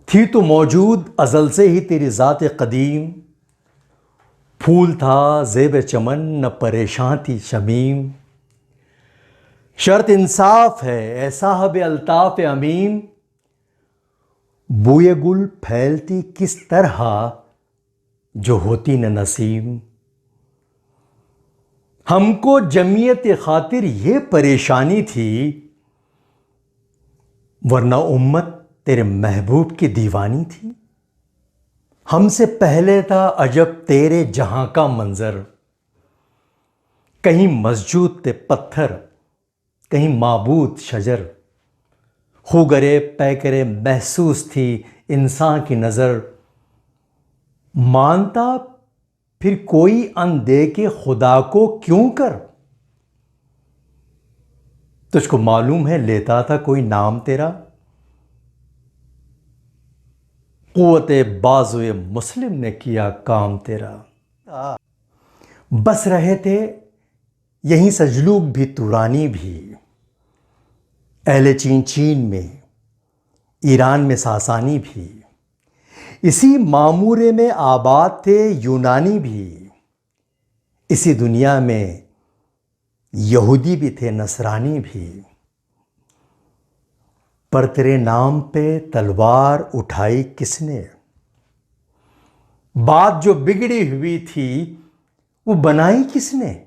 थी तो मौजूद अज़ल से ही तेरी ज़ात कदीम, फूल था ज़ेब चमन न परेशान थी शमीम। शर्त इंसाफ है ए साहब अल्ताफ़ अमीम, बूए गुल फैलती किस तरह जो होती न नसीम। हमको जमीयत खातिर ये परेशानी थी, वरना उम्मत तेरे महबूब की दीवानी थी। हमसे पहले था अजब तेरे जहां का मंजर, कहीं मस्जूद थे पत्थर कहीं माबूद शजर। खूगरे पैकरे महसूस थी इंसान की नज़र, मानता फिर कोई अनदेखे खुदा को क्यों कर। तुझको मालूम है लेता था कोई नाम तेरा, कुव्वते बाजुए मुस्लिम ने किया काम तेरा। बस रहे थे यहीं सजलूक भी तुरानी भी, अहले चीन में ईरान में सासानी भी। इसी मामूरे में आबाद थे यूनानी भी, इसी दुनिया में यहूदी भी थे नसरानी भी। पर तेरे नाम पे तलवार उठाई किसने, बात जो बिगड़ी हुई थी वो बनाई किसने।